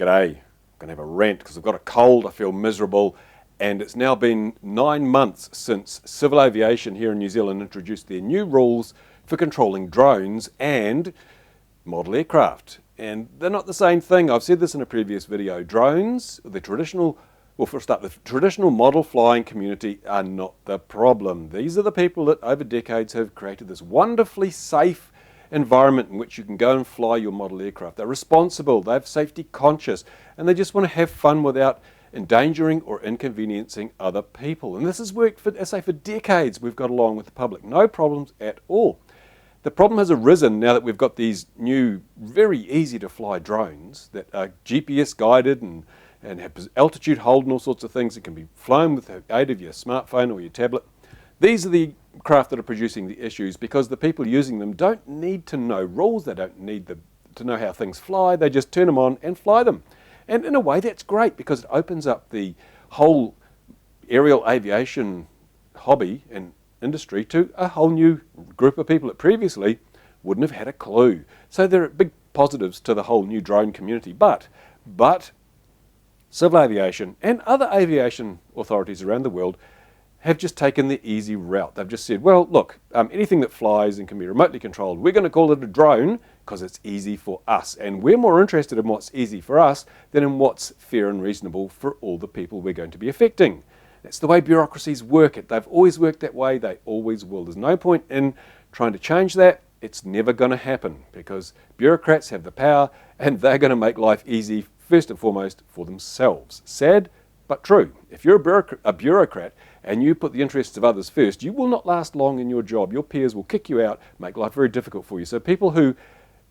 G'day, I'm going to have a rant because I've got a cold, I feel miserable, and it's now been 9 months since Civil Aviation here in New Zealand introduced their new rules for controlling drones and model aircraft. And they're not the same thing. I've said this in a previous video. Drones, the traditional model flying community are not the problem. These are the people that over decades have created this wonderfully safe environment in which you can go and fly your model aircraft. They're responsible, they're safety conscious, and they just want to have fun without endangering or inconveniencing other people. And this has worked for, as I say, for decades. We've got along with the public. No problems at all. The problem has arisen now that we've got these new, very easy to fly drones that are GPS guided and have altitude hold and all sorts of things that can be flown with the aid of your smartphone or your tablet. These are the craft that are producing the issues because the people using them don't need to know rules, they don't need to know how things fly, they just turn them on and fly them. And in a way that's great because it opens up the whole aerial aviation hobby and industry to a whole new group of people that previously wouldn't have had a clue. So there are big positives to the whole new drone community, but Civil Aviation and other aviation authorities around the world have just taken the easy route. They've just said, well, look, anything that flies and can be remotely controlled, we're going to call it a drone because it's easy for us. And we're more interested in what's easy for us than in what's fair and reasonable for all the people we're going to be affecting. That's the way bureaucracies work. They've always worked that way. They always will. There's no point in trying to change that. It's never going to happen because bureaucrats have the power and they're going to make life easy first and foremost for themselves. Sad, but true. If you're a bureaucrat and you put the interests of others first, you will not last long in your job. Your peers will kick you out, make life very difficult for you. So people who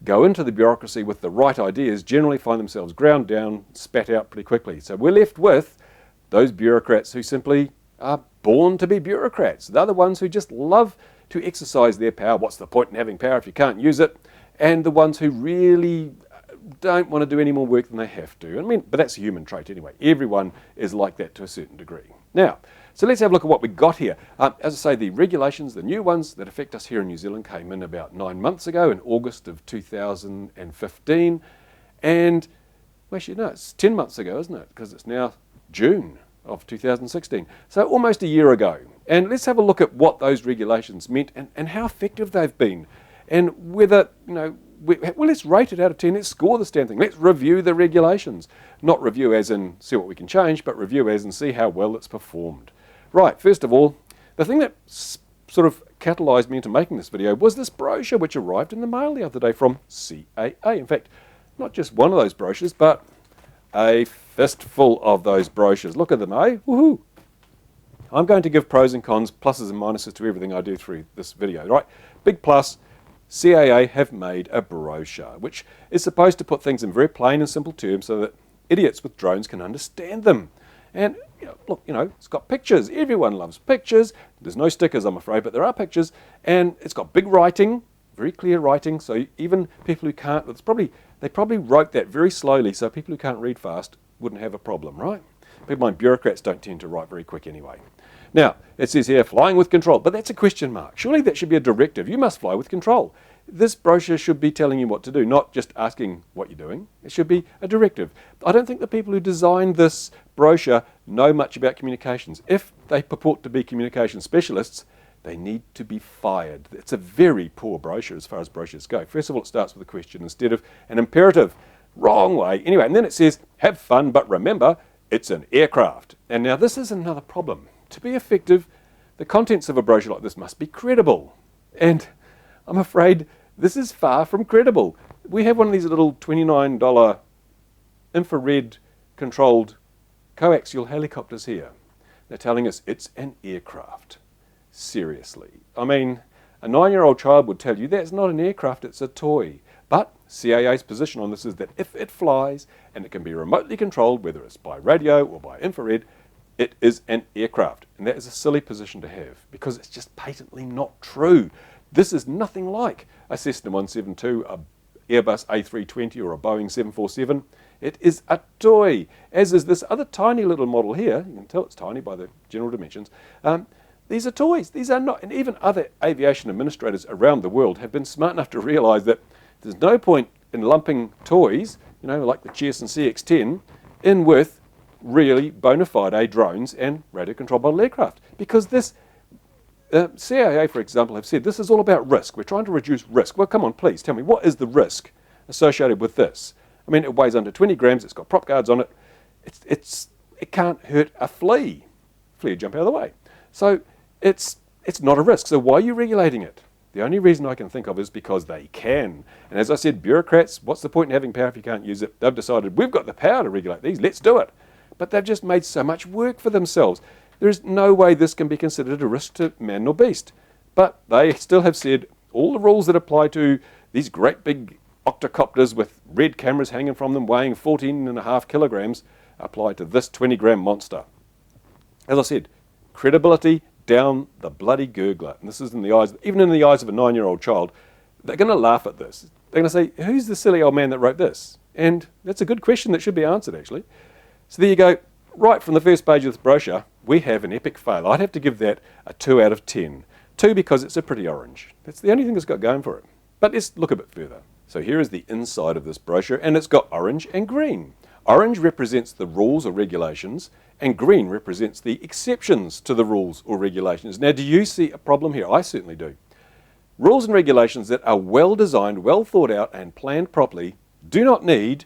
go into the bureaucracy with the right ideas generally find themselves ground down, spat out pretty quickly. So we're left with those bureaucrats who simply are born to be bureaucrats. They're the ones who just love to exercise their power. What's the point in having power if you can't use it? And the ones who really don't want to do any more work than they have to. I mean, but that's a human trait anyway. Everyone is like that to a certain degree. Now, so let's have a look at what we got here. As I say, the regulations, the new ones that affect us here in New Zealand came in about 9 months ago in August of 2015. And, well, actually, no, it's 10 months ago, isn't it? Because it's now June of 2016. So almost a year ago. And let's have a look at what those regulations meant and how effective they've been. And whether, well, let's rate it out of 10. Let's score this damn thing. Let's review the regulations. Not review as in see what we can change, but review as in see how well it's performed. Right, first of all, the thing that sort of catalysed me into making this video was this brochure which arrived in the mail the other day from CAA. In fact, not just one of those brochures, but a fistful of those brochures. Look at them, eh? Woohoo! I'm going to give pros and cons, pluses and minuses to everything I do through this video, right? Big plus. CAA have made a brochure, which is supposed to put things in very plain and simple terms so that idiots with drones can understand them. And look, it's got pictures. Everyone loves pictures. There's no stickers, I'm afraid, but there are pictures. And it's got big writing, very clear writing, so even people who can't, they probably wrote that very slowly so people who can't read fast wouldn't have a problem, right? People like bureaucrats don't tend to write very quick anyway. Now, it says here, flying with control, but that's a question mark. Surely that should be a directive. You must fly with control. This brochure should be telling you what to do, not just asking what you're doing. It should be a directive. I don't think the people who designed this brochure know much about communications. If they purport to be communication specialists, they need to be fired. It's a very poor brochure as far as brochures go. First of all, it starts with a question instead of an imperative. Wrong way. Anyway, and then it says, have fun, but remember, it's an aircraft. And now this is another problem. To be effective, the contents of a brochure like this must be credible. And I'm afraid this is far from credible. We have one of these little $29 infrared controlled coaxial helicopters here. They're telling us it's an aircraft. Seriously. I mean, a 9-year-old child would tell you that's not an aircraft, it's a toy. But CAA's position on this is that if it flies and it can be remotely controlled, whether it's by radio or by infrared, it is an aircraft. And that is a silly position to have because it's just patently not true. This is nothing like a Cessna 172, a Airbus A320 or a Boeing 747. It is a toy, as is this other tiny little model here. You can tell it's tiny by the general dimensions. These are toys. These are not, and even other aviation administrators around the world have been smart enough to realise that there's no point in lumping toys like the Cheerson CX-10, in with really bona fide drones and radio-controlled model aircraft. Because this, CAA, for example, have said this is all about risk. We're trying to reduce risk. Well, come on, please tell me, what is the risk associated with this? I mean, it weighs under 20 grams. It's got prop guards on it. It can't hurt a flea. Flea would jump out of the way. So it's not a risk. So why are you regulating it? The only reason I can think of is because they can. And as I said, bureaucrats, what's the point in having power if you can't use it? They've decided, we've got the power to regulate these, let's do it. But they've just made so much work for themselves. There's no way this can be considered a risk to man nor beast. But they still have said all the rules that apply to these great big octocopters with red cameras hanging from them weighing 14.5 kilograms apply to this 20-gram monster. As I said, credibility down the bloody gurgler. And this is in the eyes, even in the eyes of a 9-year-old child, they're going to laugh at this. They're going to say, who's the silly old man that wrote this? And that's a good question that should be answered, actually. So there you go. Right from the first page of this brochure, we have an epic fail. I'd have to give that a 2 out of 10. 2 because it's a pretty orange. That's the only thing it's got going for it. But let's look a bit further. So here is the inside of this brochure, and it's got orange and green. Orange represents the rules or regulations, and green represents the exceptions to the rules or regulations. Now, do you see a problem here? I certainly do. Rules and regulations that are well designed, well thought out, and planned properly do not need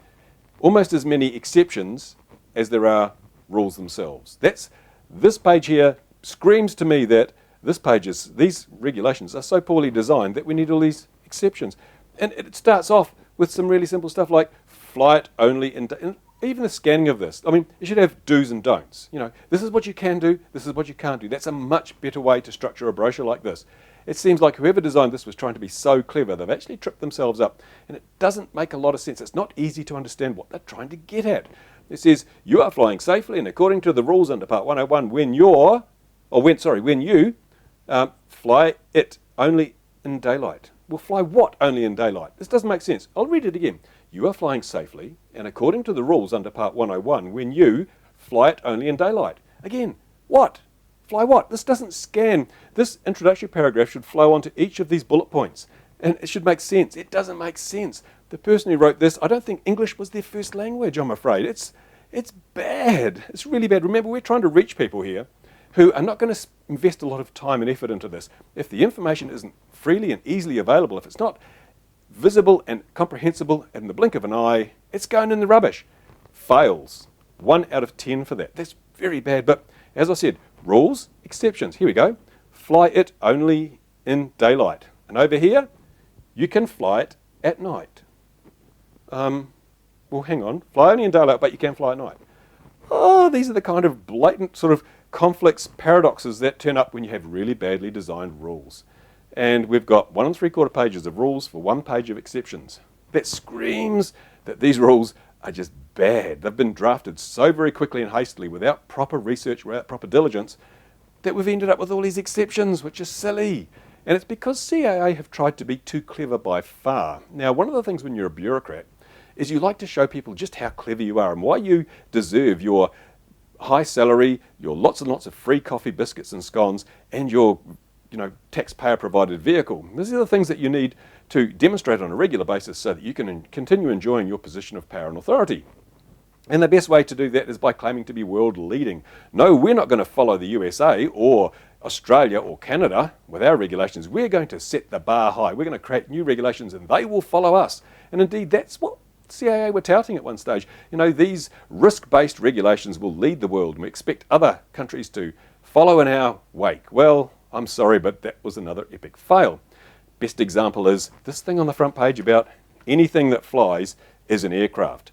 almost as many exceptions as there are rules themselves. This page here screams to me that these regulations are so poorly designed that we need all these exceptions. And it starts off with some really simple stuff like fly it only in, even the scanning of this. I mean, you should have do's and don'ts. This is what you can do, this is what you can't do. That's a much better way to structure a brochure like this. It seems like whoever designed this was trying to be so clever, they've actually tripped themselves up. And it doesn't make a lot of sense. It's not easy to understand what they're trying to get at. It says, you are flying safely and according to the rules under Part 101 when you fly it only in daylight. Well, fly what only in daylight? This doesn't make sense. I'll read it again. You are flying safely and according to the rules under Part 101 when you fly it only in daylight. Again, what? Fly what? This doesn't scan. This introductory paragraph should flow onto each of these bullet points. And it should make sense. It doesn't make sense. The person who wrote this, I don't think English was their first language, I'm afraid. It's bad. It's really bad. Remember, we're trying to reach people here who are not going to invest a lot of time and effort into this. If the information isn't freely and easily available, if it's not visible and comprehensible in the blink of an eye, it's going in the rubbish. Fails. 1 out of 10 for that. That's very bad. But as I said, rules, exceptions. Here we go. Fly it only in daylight. And over here, you can fly it at night. Well, hang on. Fly only in daylight, but you can fly at night. Oh, these are the kind of blatant sort of conflicts, paradoxes that turn up when you have really badly designed rules. And we've got 1 3/4 pages of rules for 1 page of exceptions. That screams that these rules are just bad. They've been drafted so very quickly and hastily without proper research, without proper diligence, that we've ended up with all these exceptions, which is silly. And it's because CAA have tried to be too clever by far. Now, one of the things when you're a bureaucrat is you like to show people just how clever you are and why you deserve your high salary, your lots and lots of free coffee, biscuits and scones, and your taxpayer-provided vehicle. These are the things that you need to demonstrate on a regular basis so that you can continue enjoying your position of power and authority. And the best way to do that is by claiming to be world leading. No, we're not going to follow the USA or Australia or Canada with our regulations. We're going to set the bar high. We're going to create new regulations and they will follow us. And indeed, that's what CAA were touting at one stage. These risk-based regulations will lead the world and we expect other countries to follow in our wake. Well, I'm sorry, but that was another epic fail. Best example is this thing on the front page about anything that flies is an aircraft.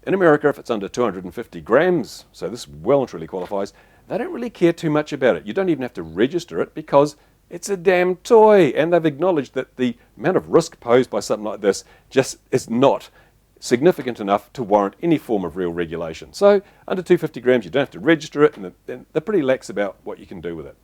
In America, if it's under 250 grams, so this well and truly qualifies, they don't really care too much about it. You don't even have to register it because it's a damn toy. And they've acknowledged that the amount of risk posed by something like this just is not significant enough to warrant any form of real regulation. So under 250 grams, you don't have to register it, and they're pretty lax about what you can do with it.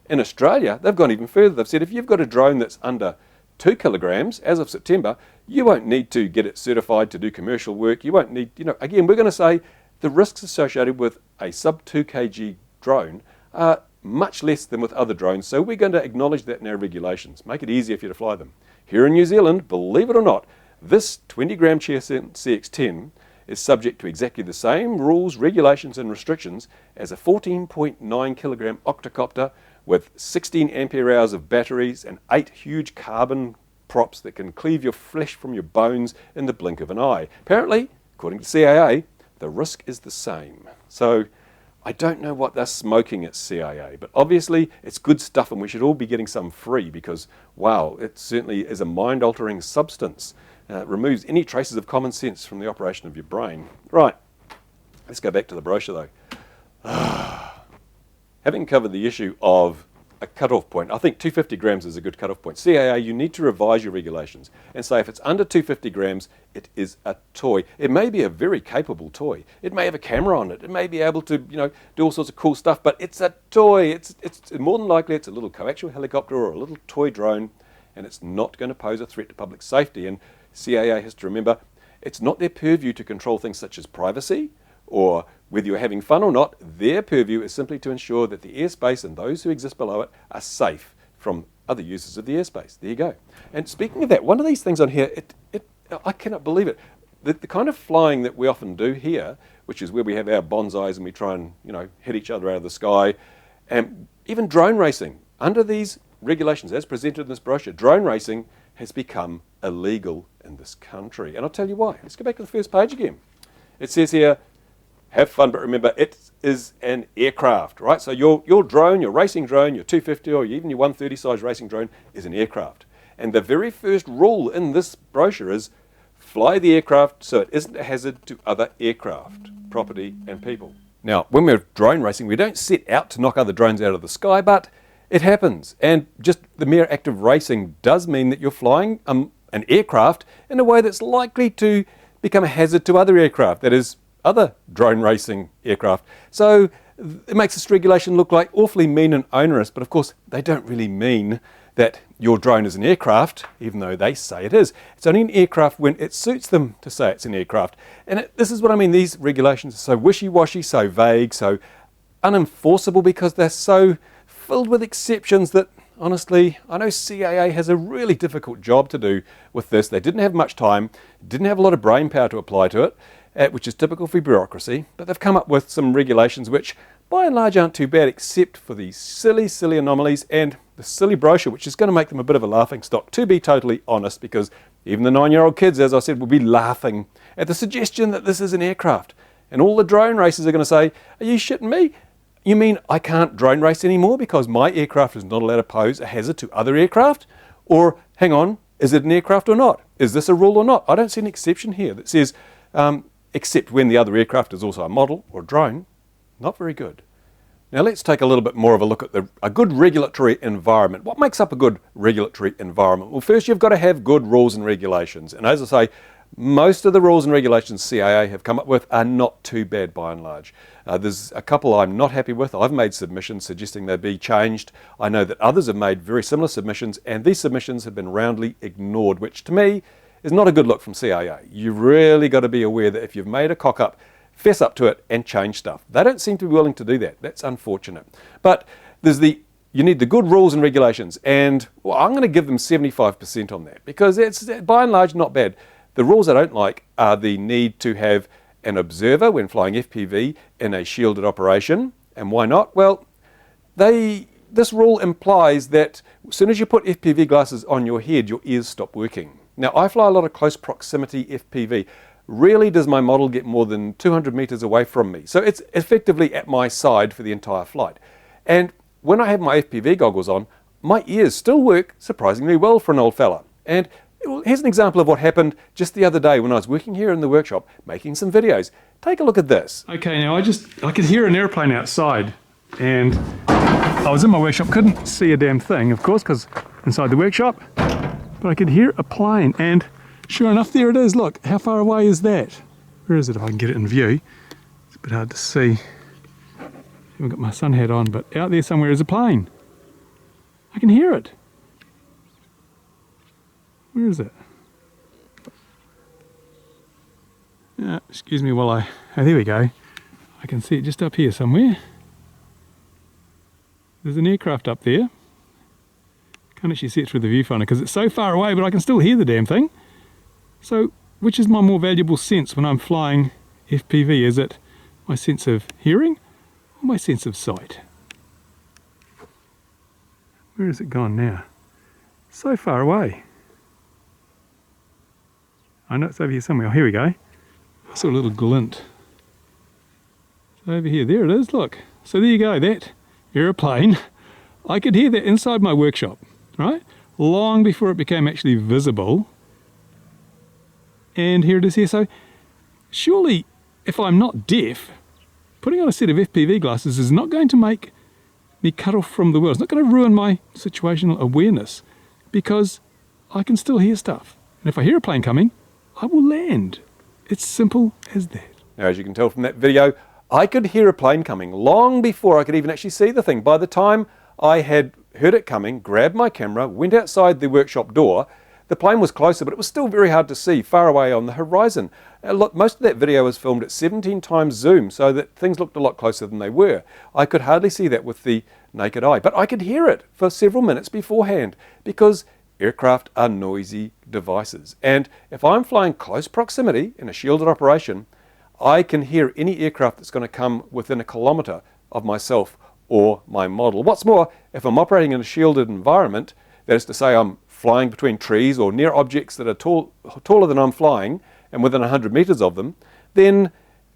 In Australia, they've gone even further. They've said if you've got a drone that's under 2 kilograms, as of September, you won't need to get it certified to do commercial work. You won't need, again, we're going to say the risks associated with a sub 2 kg drone are much less than with other drones. So we're going to acknowledge that in our regulations, make it easier for you to fly them. Here in New Zealand, believe it or not, This 20-gram CX-10 is subject to exactly the same rules, regulations and restrictions as a 14.9 kilogram octocopter with 16 ampere hours of batteries and 8 huge carbon props that can cleave your flesh from your bones in the blink of an eye. Apparently, according to CAA, the risk is the same. So I don't know what they're smoking at CAA, but obviously it's good stuff and we should all be getting some free because, wow, it certainly is a mind-altering substance. It removes any traces of common sense from the operation of your brain. Right, let's go back to the brochure though. Having covered the issue of a cut-off point, I think 250 grams is a good cut-off point. CAA, you need to revise your regulations and say if it's under 250 grams, it is a toy. It may be a very capable toy. It may have a camera on it. It may be able to, do all sorts of cool stuff, but it's a toy. It's more than likely it's a little coaxial helicopter or a little toy drone, and it's not going to pose a threat to public safety. And CAA has to remember, it's not their purview to control things such as privacy or whether you're having fun or not. Their purview is simply to ensure that the airspace and those who exist below it are safe from other users of the airspace. There you go. And speaking of that, one of these things on here, I cannot believe it. The kind of flying that we often do here, which is where we have our bonsais and we try and hit each other out of the sky, and even drone racing, under these regulations as presented in this brochure, drone racing has become illegal in this country. And I'll tell you why. Let's go back to the first page again. It says here, have fun, but remember, it is an aircraft, right? So your drone, your racing drone, your 250 or even your 130 size racing drone is an aircraft. And the very first rule in this brochure is fly the aircraft so it isn't a hazard to other aircraft, property and people. Now, when we're drone racing, we don't set out to knock other drones out of the sky, but it happens. And just the mere act of racing does mean that you're flying an aircraft in a way that's likely to become a hazard to other aircraft, that is, other drone racing aircraft. So it makes this regulation look like awfully mean and onerous, but of course they don't really mean that your drone is an aircraft, even though they say it is. It's only an aircraft when it suits them to say it's an aircraft. And this is what I mean, these regulations are so wishy-washy, so vague, so unenforceable because they're so filled with exceptions that honestly, I know CAA has a really difficult job to do with this. They didn't have much time, didn't have a lot of brain power to apply to it, which is typical for bureaucracy, but they've come up with some regulations which by and large aren't too bad, except for these silly anomalies and the silly brochure, which is going to make them a bit of a laughing stock, to be totally honest, because even the 9-year-old kids, as I said, will be laughing at the suggestion that this is an aircraft. And all the drone racers are going to say, are you shitting me? You mean I can't drone race anymore because my aircraft is not allowed to pose a hazard to other aircraft? Or, hang on, is it an aircraft or not? Is this a rule or not? I don't see an exception here that says, except when the other aircraft is also a model or drone. Not very good. Now let's take a little bit more of a look at a good regulatory environment. What makes up a good regulatory environment? Well, first you've got to have good rules and regulations. And as I say, most of the rules and regulations CAA have come up with are not too bad by and large. There's a couple I'm not happy with. I've made submissions suggesting they be changed. I know that others have made very similar submissions, and these submissions have been roundly ignored, which to me is not a good look from CAA. You've really got to be aware that if you've made a cock-up, fess up to it and change stuff. They don't seem to be willing to do that. That's unfortunate. But you need the good rules and regulations, and well, I'm going to give them 75% on that because it's by and large not bad. The rules I don't like are the need to have an observer when flying FPV in a shielded operation. And why not? Well, this rule implies that as soon as you put FPV glasses on your head, your ears stop working. Now, I fly a lot of close proximity FPV. Rarely does my model get more than 200 meters away from me. So it's effectively at my side for the entire flight. And when I have my FPV goggles on, my ears still work surprisingly well for an old fella. And here's an example of what happened just the other day when I was working here in the workshop making some videos. Take a look at this. Okay, now I could hear an airplane outside, and I was in my workshop, couldn't see a damn thing, of course, because inside the workshop, but I could hear a plane, and sure enough, there it is. Look, how far away is that? Where is it if I can get it in view? It's a bit hard to see. I haven't got my sun hat on, but out there somewhere is a plane. I can hear it. Where is it? Excuse me while oh, there we go. I can see it just up here somewhere. There's an aircraft up there. Can't actually see it through the viewfinder because it's so far away, but I can still hear the damn thing. So which is my more valuable sense when I'm flying FPV? Is it my sense of hearing or my sense of sight? Where has it gone now? So far away. I know it's over here somewhere. Oh, here we go. I saw a little glint. It's over here. There it is, look. So there you go, that aeroplane. I could hear that inside my workshop, right? Long before it became actually visible. And here it is here. So surely, if I'm not deaf, putting on a set of FPV glasses is not going to make me cut off from the world. It's not going to ruin my situational awareness, because I can still hear stuff. And if I hear a plane coming, I will land. It's simple as that. Now, as you can tell from that video, I could hear a plane coming long before I could even actually see the thing. By the time I had heard it coming, grabbed my camera, went outside the workshop door, the plane was closer, but it was still very hard to see, far away on the horizon. Look, most of that video was filmed at 17 times zoom, so that things looked a lot closer than they were. I could hardly see that with the naked eye, but I could hear it for several minutes beforehand, because aircraft are noisy devices. And if I'm flying close proximity in a shielded operation, I can hear any aircraft that's going to come within a kilometre of myself or my model. What's more, if I'm operating in a shielded environment, that is to say I'm flying between trees or near objects that are taller than I'm flying and within 100 metres of them, then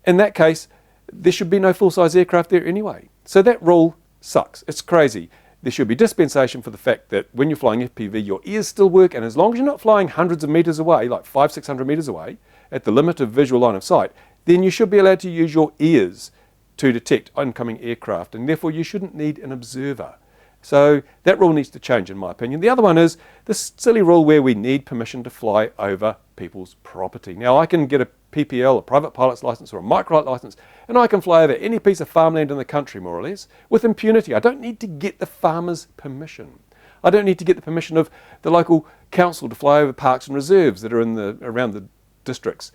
in that case, there should be no full-size aircraft there anyway. So that rule sucks. It's crazy. There should be dispensation for the fact that when you're flying FPV, your ears still work, and as long as you're not flying hundreds of metres away, like 500-600 metres away, at the limit of visual line of sight, then you should be allowed to use your ears to detect oncoming aircraft, and therefore you shouldn't need an observer. So that rule needs to change, in my opinion. The other one is this silly rule where we need permission to fly over people's property. Now, I can get a PPL, a private pilot's license, or a microlight license, and I can fly over any piece of farmland in the country, more or less, with impunity. I don't need to get the farmer's permission. I don't need to get the permission of the local council to fly over parks and reserves that are around the districts.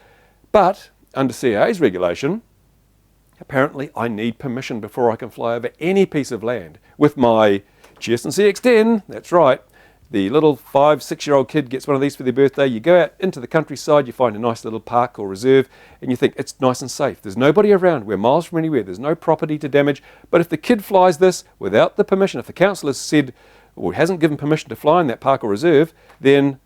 But under CAA's regulation, apparently I need permission before I can fly over any piece of land. With my Zealand CAA, that's right, the little 5-6-year-old kid gets one of these for their birthday. You go out into the countryside, you find a nice little park or reserve, and you think it's nice and safe. There's nobody around. We're miles from anywhere. There's no property to damage. But if the kid flies this without the permission, if the council has said or hasn't given permission to fly in that park or reserve, then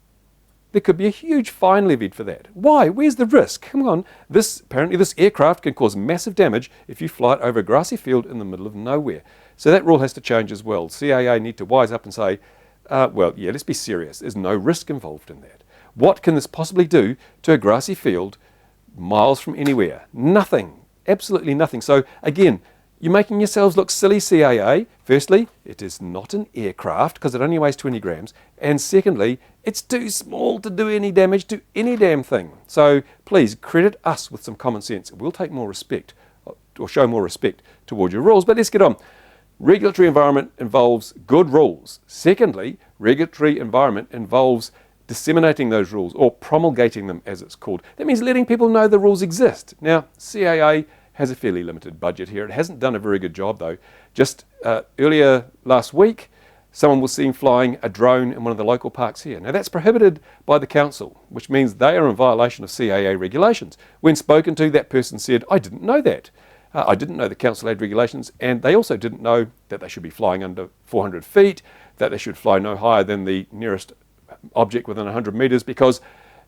there could be a huge fine levied for that. Why? Where's the risk? Come on. Apparently this aircraft can cause massive damage if you fly it over a grassy field in the middle of nowhere. So that rule has to change as well. CAA need to wise up and say, well, yeah, let's be serious. There's no risk involved in that. What can this possibly do to a grassy field miles from anywhere? Nothing. Absolutely nothing. So again, you're making yourselves look silly, CAA. Firstly, it is not an aircraft because it only weighs 20 grams. And secondly, it's too small to do any damage to any damn thing. So please credit us with some common sense. We'll take more respect or show more respect towards your rules. But let's get on. Regulatory environment involves good rules. Secondly, regulatory environment involves disseminating those rules or promulgating them, as it's called. That means letting people know the rules exist. Now, CAA has a fairly limited budget here. It hasn't done a very good job, though. Just earlier last week, someone was seen flying a drone in one of the local parks here. Now, that's prohibited by the council, which means they are in violation of CAA regulations. When spoken to, that person said, I didn't know that. I didn't know the council had regulations, and they also didn't know that they should be flying under 400 feet, that they should fly no higher than the nearest object within 100 metres, because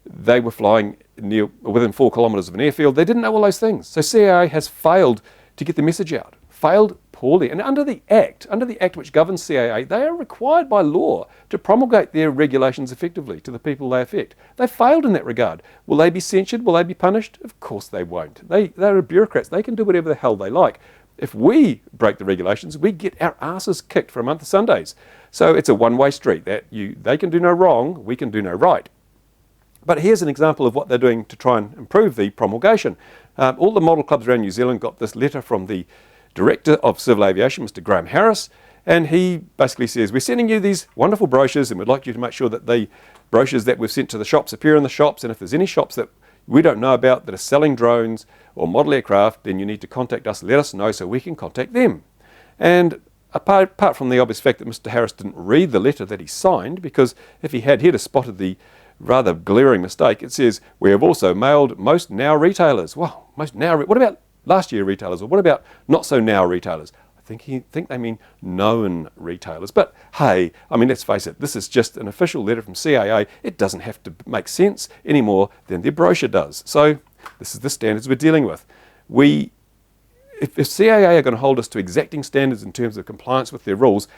they were flying within 4 kilometres of an airfield. They didn't know all those things. So CAA has failed to get the message out, failed poorly. And under the Act which governs CAA, they are required by law to promulgate their regulations effectively to the people they affect. They failed in that regard. Will they be censured? Will they be punished? Of course they won't. They're bureaucrats. They can do whatever the hell they like. If we break the regulations, we get our asses kicked for a month of Sundays. So it's a one-way street. They can do no wrong, we can do no right. But here's an example of what they're doing to try and improve the promulgation. All the model clubs around New Zealand got this letter from the Director of Civil Aviation, Mr. Graham Harris, and he basically says, we're sending you these wonderful brochures and we'd like you to make sure that the brochures that we've sent to the shops appear in the shops, and if there's any shops that we don't know about that are selling drones or model aircraft, then you need to contact us, let us know so we can contact them. And apart from the obvious fact that Mr. Harris didn't read the letter that he signed, because if he had, he'd have spotted the rather glaring mistake. It says, we have also mailed most now retailers. Well, most now, what about last year retailers? Or what about not so now retailers? I think they mean known retailers. But hey, I mean, let's face it, this is just an official letter from CAA. It doesn't have to make sense any more than their brochure does. So this is the standards we're dealing with. If CAA are going to hold us to exacting standards in terms of compliance with their rules,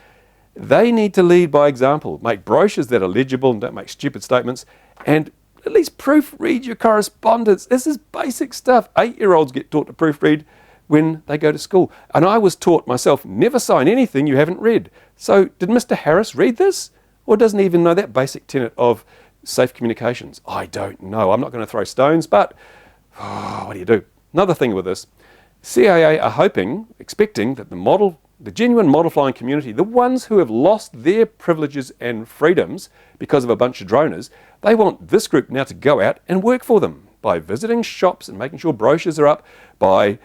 they need to lead by example, make brochures that are legible and don't make stupid statements, and at least proofread your correspondence. This is basic stuff. 8-year-olds get taught to proofread when they go to school. And I was taught myself, never sign anything you haven't read. So did Mr. Harris read this? Or doesn't he even know that basic tenet of safe communications? I don't know. I'm not going to throw stones, but what do you do? Another thing with this, CAA are expecting that the genuine model flying community, the ones who have lost their privileges and freedoms because of a bunch of droners, they want this group now to go out and work for them by visiting shops and making sure brochures are up, by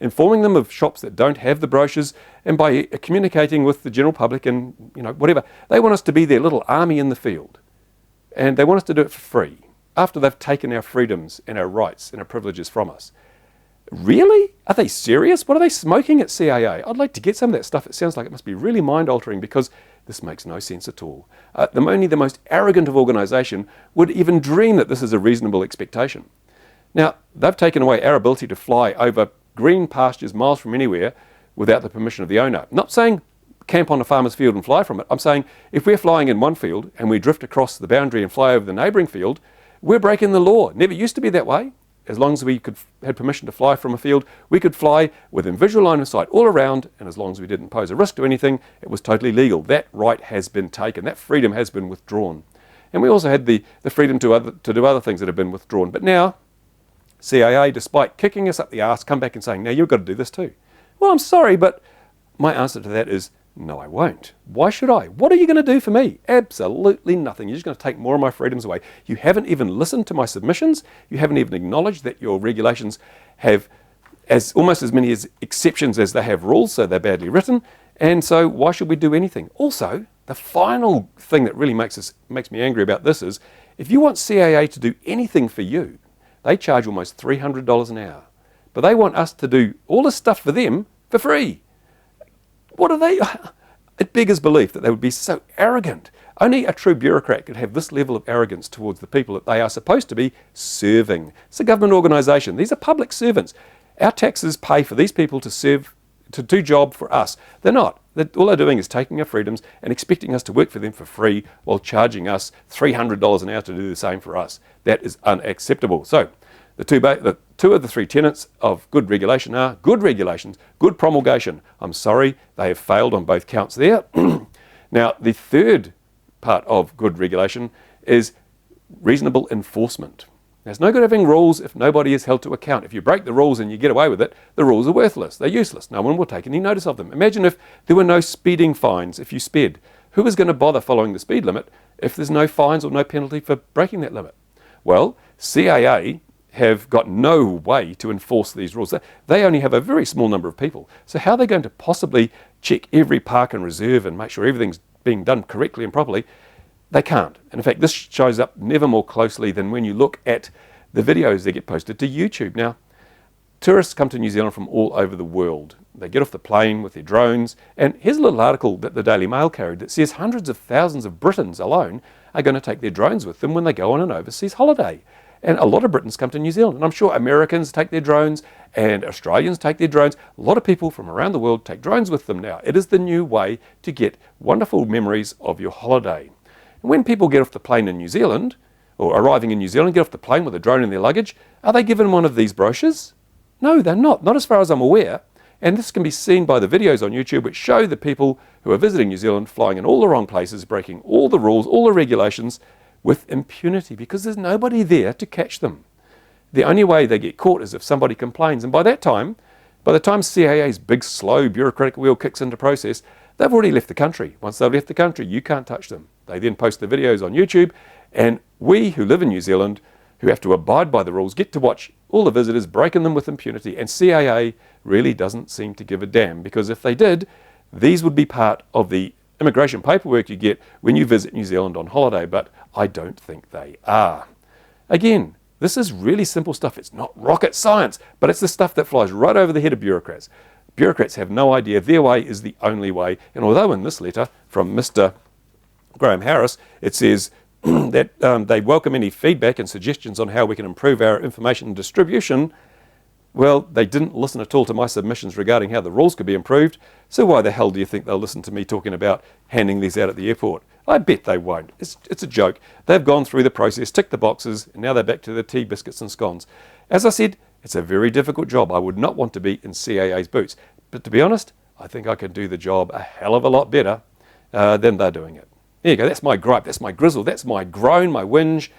informing them of shops that don't have the brochures, and by communicating with the general public and whatever. They want us to be their little army in the field, and they want us to do it for free after they've taken our freedoms and our rights and our privileges from us. Really? Are they serious? What are they smoking at CAA? I'd like to get some of that stuff. It sounds like it must be really mind-altering, because this makes no sense at all. Only the most arrogant of organisation would even dream that this is a reasonable expectation. Now, they've taken away our ability to fly over green pastures miles from anywhere without the permission of the owner. I'm not saying camp on a farmer's field and fly from it. I'm saying if we're flying in one field and we drift across the boundary and fly over the neighbouring field, we're breaking the law. Never used to be that way. As long as we had permission to fly from a field, we could fly within visual line of sight all around, and as long as we didn't pose a risk to anything, it was totally legal. That right has been taken. That freedom has been withdrawn. And we also had the freedom to do other things that have been withdrawn. But now, CAA, despite kicking us up the arse, come back and saying, now you've got to do this too. Well, I'm sorry, but my answer to that is, no, I won't. Why should I? What are you going to do for me? Absolutely nothing. You're just going to take more of my freedoms away. You haven't even listened to my submissions. You haven't even acknowledged that your regulations have almost as many exceptions as they have rules, so they're badly written. And so why should we do anything? Also, the final thing that really makes me angry about this is, if you want CAA to do anything for you, they charge almost $300 an hour. But they want us to do all this stuff for them for free. What are they? It beggars belief that they would be so arrogant. Only a true bureaucrat could have this level of arrogance towards the people that they are supposed to be serving. It's a government organisation. These are public servants. Our taxes pay for these people to do job for us. They're not. All they're doing is taking our freedoms and expecting us to work for them for free while charging us $300 an hour to do the same for us. That is unacceptable. So the two of the three tenets of good regulation are good regulations, good promulgation. I'm sorry, they have failed on both counts there. Now, the third part of good regulation is reasonable enforcement. Now, it's no good having rules if nobody is held to account. If you break the rules and you get away with it, the rules are worthless. They're useless. No one will take any notice of them. Imagine if there were no speeding fines if you sped. Who is going to bother following the speed limit if there's no fines or no penalty for breaking that limit? Well, CAA have got no way to enforce these rules. They only have a very small number of people. So how are they going to possibly check every park and reserve and make sure everything's being done correctly and properly? They can't. And in fact, this shows up never more closely than when you look at the videos that get posted to YouTube. Now, tourists come to New Zealand from all over the world. They get off the plane with their drones. And here's a little article that the Daily Mail carried that says hundreds of thousands of Britons alone are going to take their drones with them when they go on an overseas holiday. And a lot of Britons come to New Zealand. And I'm sure Americans take their drones and Australians take their drones. A lot of people from around the world take drones with them now. It is the new way to get wonderful memories of your holiday. And when people get off the plane in New Zealand, or arriving in New Zealand, get off the plane with a drone in their luggage, are they given one of these brochures? No, they're not. Not as far as I'm aware. And this can be seen by the videos on YouTube which show the people who are visiting New Zealand flying in all the wrong places, breaking all the rules, all the regulations, with impunity, because there's nobody there to catch them. The only way they get caught is if somebody complains. And by the time CAA's big, slow, bureaucratic wheel kicks into process, they've already left the country. Once they've left the country, you can't touch them. They then post the videos on YouTube, and we who live in New Zealand, who have to abide by the rules, get to watch all the visitors breaking them with impunity. And CAA really doesn't seem to give a damn, because if they did, these would be part of the immigration paperwork you get when you visit New Zealand on holiday, but I don't think they are. Again, this is really simple stuff. It's not rocket science, but it's the stuff that flies right over the head of bureaucrats. Bureaucrats have no idea their way is the only way. And although in this letter from Mr. Graham Harris, it says that they welcome any feedback and suggestions on how we can improve our information distribution, well, they didn't listen at all to my submissions regarding how the rules could be improved. So why the hell do you think they'll listen to me talking about handing these out at the airport? I bet they won't. It's a joke. They've gone through the process, ticked the boxes, and now they're back to the tea, biscuits and scones. As I said, it's a very difficult job. I would not want to be in CAA's boots. But to be honest, I think I can do the job a hell of a lot better than they're doing it. There you go. That's my gripe. That's my grizzle. That's my groan, my whinge,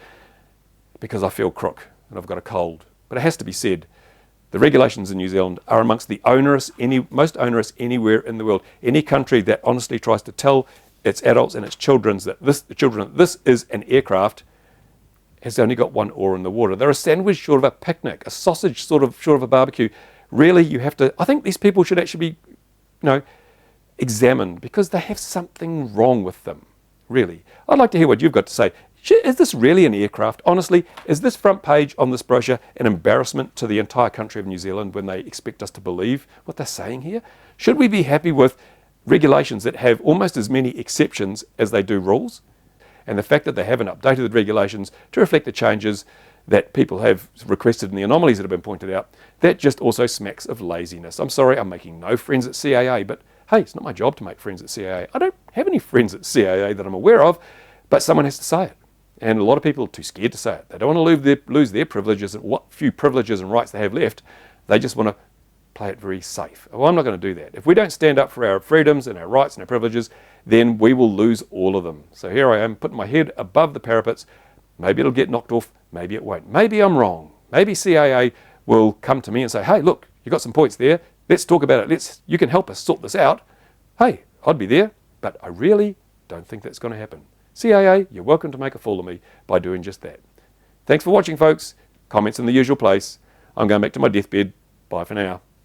because I feel crook and I've got a cold. But it has to be said. The regulations in New Zealand are amongst the most onerous anywhere in the world. Any country that honestly tries to tell its adults and its children that this is an aircraft has only got one oar in the water. They're a sandwich short of a picnic, a sausage short of a barbecue. Really, you have to. I think these people should actually be, examined because they have something wrong with them. Really, I'd like to hear what you've got to say. Is this really an aircraft? Honestly, is this front page on this brochure an embarrassment to the entire country of New Zealand when they expect us to believe what they're saying here? Should we be happy with regulations that have almost as many exceptions as they do rules? And the fact that they haven't updated the regulations to reflect the changes that people have requested and the anomalies that have been pointed out, that just also smacks of laziness. I'm sorry, I'm making no friends at CAA, but hey, it's not my job to make friends at CAA. I don't have any friends at CAA that I'm aware of, but someone has to say it. And a lot of people are too scared to say it. They don't want to lose their privileges and what few privileges and rights they have left. They just want to play it very safe. Well, I'm not going to do that. If we don't stand up for our freedoms and our rights and our privileges, then we will lose all of them. So here I am, putting my head above the parapets. Maybe it'll get knocked off. Maybe it won't. Maybe I'm wrong. Maybe CAA will come to me and say, hey, look, you got some points there. Let's talk about it. You can help us sort this out. Hey, I'd be there, but I really don't think that's going to happen. CAA, you're welcome to make a fool of me by doing just that. Thanks for watching, folks. Comments in the usual place. I'm going back to my deathbed. Bye for now.